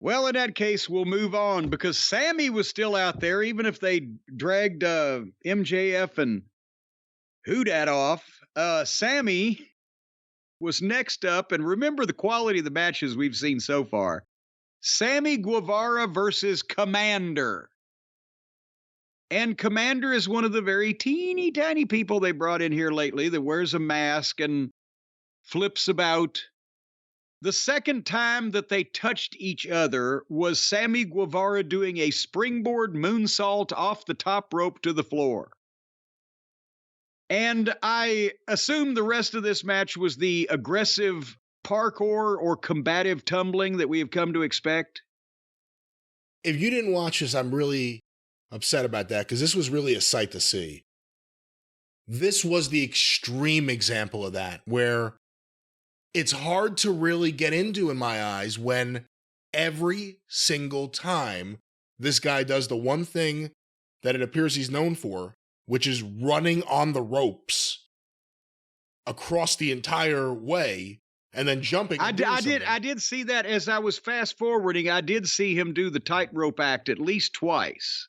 Well, in that case, we'll move on because Sammy was still out there, even if they dragged MJF and Houdat off. Sammy was next up, and remember the quality of the matches we've seen so far. Sammy Guevara versus Kommander. And Kommander is one of the very teeny tiny people they brought in here lately that wears a mask and flips about. The second time that they touched each other was Sammy Guevara doing a springboard moonsault off the top rope to the floor. And I assume the rest of this match was the aggressive parkour or combative tumbling that we have come to expect. If you didn't watch this, I'm really upset about that because this was really a sight to see. This was the extreme example of that, where it's hard to really get into in my eyes when every single time this guy does the one thing that it appears he's known for, which is running on the ropes across the entire way and then jumping. I did see that as I was fast forwarding. I did see him do the tightrope act at least twice.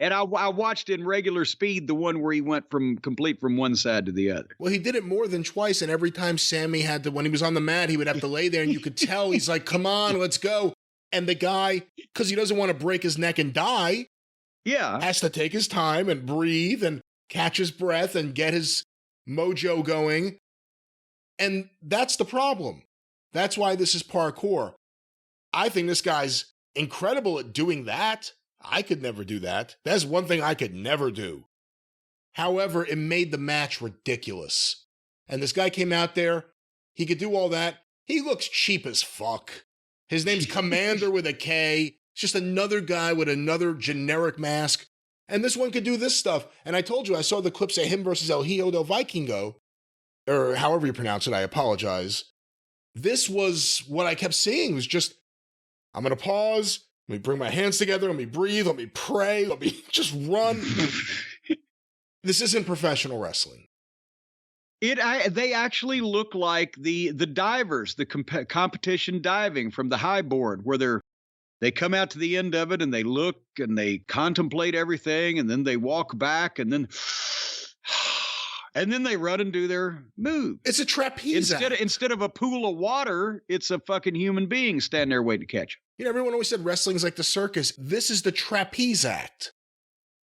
And I watched in regular speed the one where he went complete from one side to the other. Well, he did it more than twice, and every time Sammy had to, when he was on the mat, he would have to lay there, and you could tell he's like, come on, let's go. And the guy, because he doesn't want to break his neck and die, has to take his time and breathe and catch his breath and get his mojo going. And that's the problem. That's why this is parkour. I think this guy's incredible at doing that. I could never do that. That's one thing I could never do. However, it made the match ridiculous. And this guy came out there, he could do all that. He looks cheap as fuck. His name's Kommander with a K. It's just another guy with another generic mask. And this one could do this stuff. And I told you, I saw the clips of him versus El Hijo del Vikingo, or however you pronounce it, I apologize. This was what I kept seeing. It was just, I'm going to pause. Let me bring my hands together. Let me breathe. Let me pray. Let me just run. This isn't professional wrestling. They actually look like the divers, the competition diving from the high board, where they come out to the end of it and they look and they contemplate everything and then they walk back and then they run and do their move. It's a trapeze act. Instead of a pool of water, it's a fucking human being standing there waiting to catch them. You know, everyone always said wrestling's like the circus. This is the trapeze act.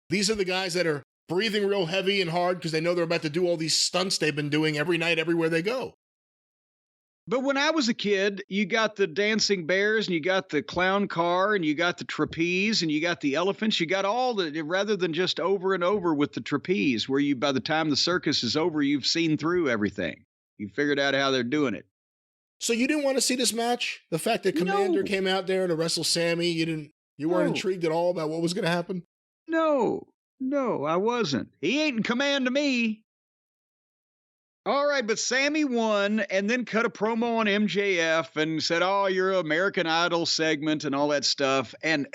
These are the guys that are breathing real heavy and hard because they know they're about to do all these stunts they've been doing every night, everywhere they go. But when I was a kid, you got the dancing bears and you got the clown car and you got the trapeze and you got the elephants. You got all rather than just over and over with the trapeze, where by the time the circus is over, you've seen through everything. You figured out how they're doing it. So you didn't want to see this match? The fact that Kommander came out there to wrestle Sammy, you weren't intrigued at all about what was going to happen? No, I wasn't. He ain't in command of me. All right, but Sammy won and then cut a promo on MJF and said, oh, you're an American Idol segment and all that stuff. And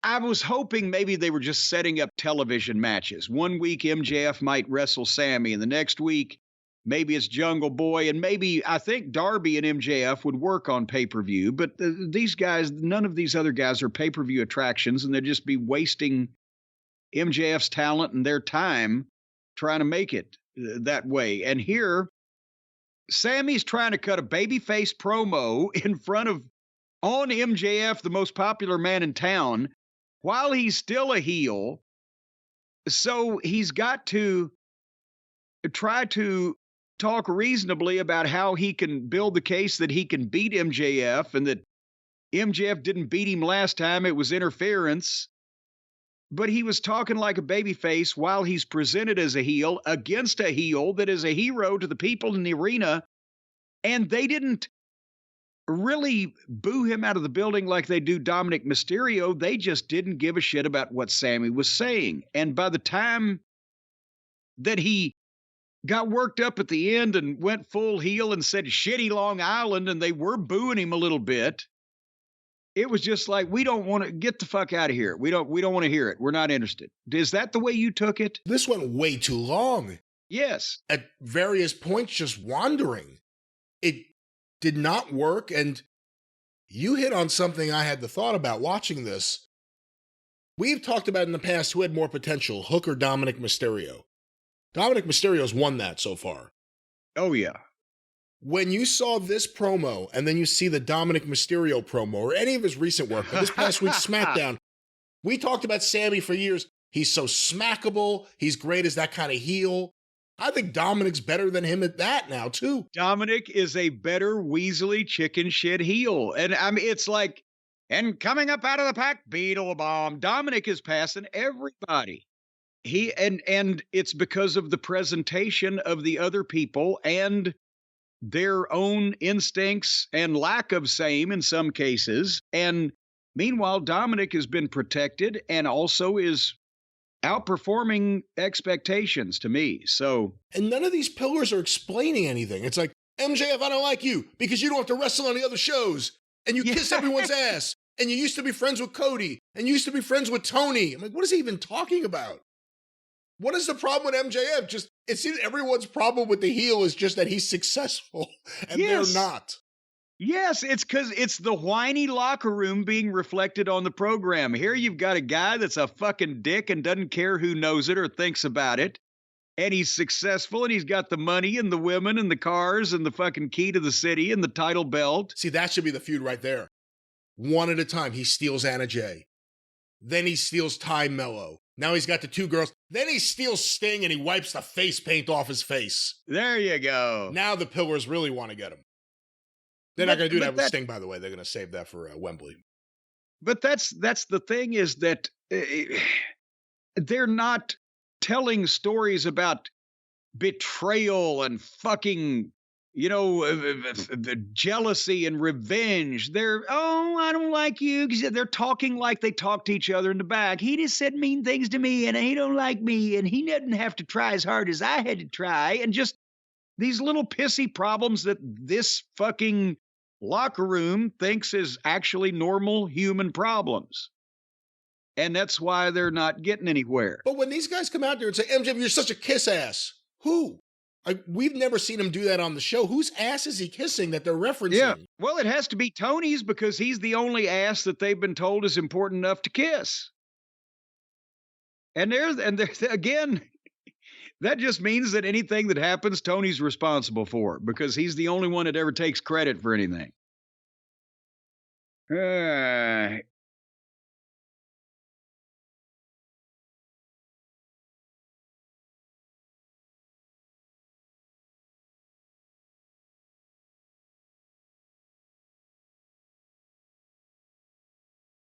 I was hoping maybe they were just setting up television matches. One week MJF might wrestle Sammy, and the next week maybe it's Jungle Boy, and maybe I think Darby and MJF would work on pay-per-view. But these guys, none of these other guys are pay-per-view attractions, and they'd just be wasting MJF's talent and their time trying to make it that way. And here, Sammy's trying to cut a babyface promo on MJF, the most popular man in town, while he's still a heel. So he's got to try to talk reasonably about how he can build the case that he can beat MJF and that MJF didn't beat him last time. It was interference. But he was talking like a babyface while he's presented as a heel against a heel that is a hero to the people in the arena. And they didn't really boo him out of the building like they do Dominic Mysterio. They just didn't give a shit about what Sammy was saying. And by the time that he got worked up at the end and went full heel and said shitty Long Island, and they were booing him a little bit, it was just like, we don't want to get the fuck out of here. We don't want to hear it. We're not interested. Is that the way you took it? This went way too long. Yes. At various points, just wandering. It did not work. And You hit on something I had the thought about watching this. We've talked about in the past who had more potential, Hook or Dominic Mysterio. Dominic Mysterio's won that so far. Oh, yeah. When you saw this promo and then you see the Dominic Mysterio promo or any of his recent work, but this past week's SmackDown, we talked about Sammy for years. He's so smackable. He's great as that kind of heel. I think Dominic's better than him at that now, too. Dominic is a better weaselly chicken shit heel. And I mean, it's like, and coming up out of the pack, Beetle Bomb. Dominic is passing everybody. And it's because of the presentation of the other people and their own instincts and lack of same in some cases. And meanwhile, Dominic has been protected and also is outperforming expectations to me. So, and none of these pillars are explaining anything. It's like, MJF, I don't like you because you don't have to wrestle on the other shows and you kiss everyone's ass and you used to be friends with Cody and you used to be friends with Tony. I'm like, what is he even talking about? What is the problem with MJF? Just, it seems everyone's problem with the heel is just that he's successful and they're not. Yes, it's because it's the whiny locker room being reflected on the program. Here you've got a guy that's a fucking dick and doesn't care who knows it or thinks about it. And he's successful and he's got the money and the women and the cars and the fucking key to the city and the title belt. See, that should be the feud right there. One at a time. He steals Anna Jay. Then he steals Ty Mello. Now he's got the two girls. Then he steals Sting and he wipes the face paint off his face. There you go. Now the pillars really want to get him. They're not going to do that with Sting, by the way. They're going to save that for Wembley. But that's the thing is that they're not telling stories about betrayal and fucking, the jealousy and revenge. They're, I don't like you. They're talking like they talk to each other in the back. He just said mean things to me and he don't like me and he doesn't have to try as hard as I had to try. And just these little pissy problems that this fucking locker room thinks is actually normal human problems. And that's why they're not getting anywhere. But when these guys come out there and say, MJ, you're such a kiss ass. Who? We've never seen him do that on the show. Whose ass is he kissing that they're referencing? Yeah, well, it has to be Tony's because he's the only ass that they've been told is important enough to kiss. And there's again, that just means that anything that happens, Tony's responsible for because he's the only one that ever takes credit for anything.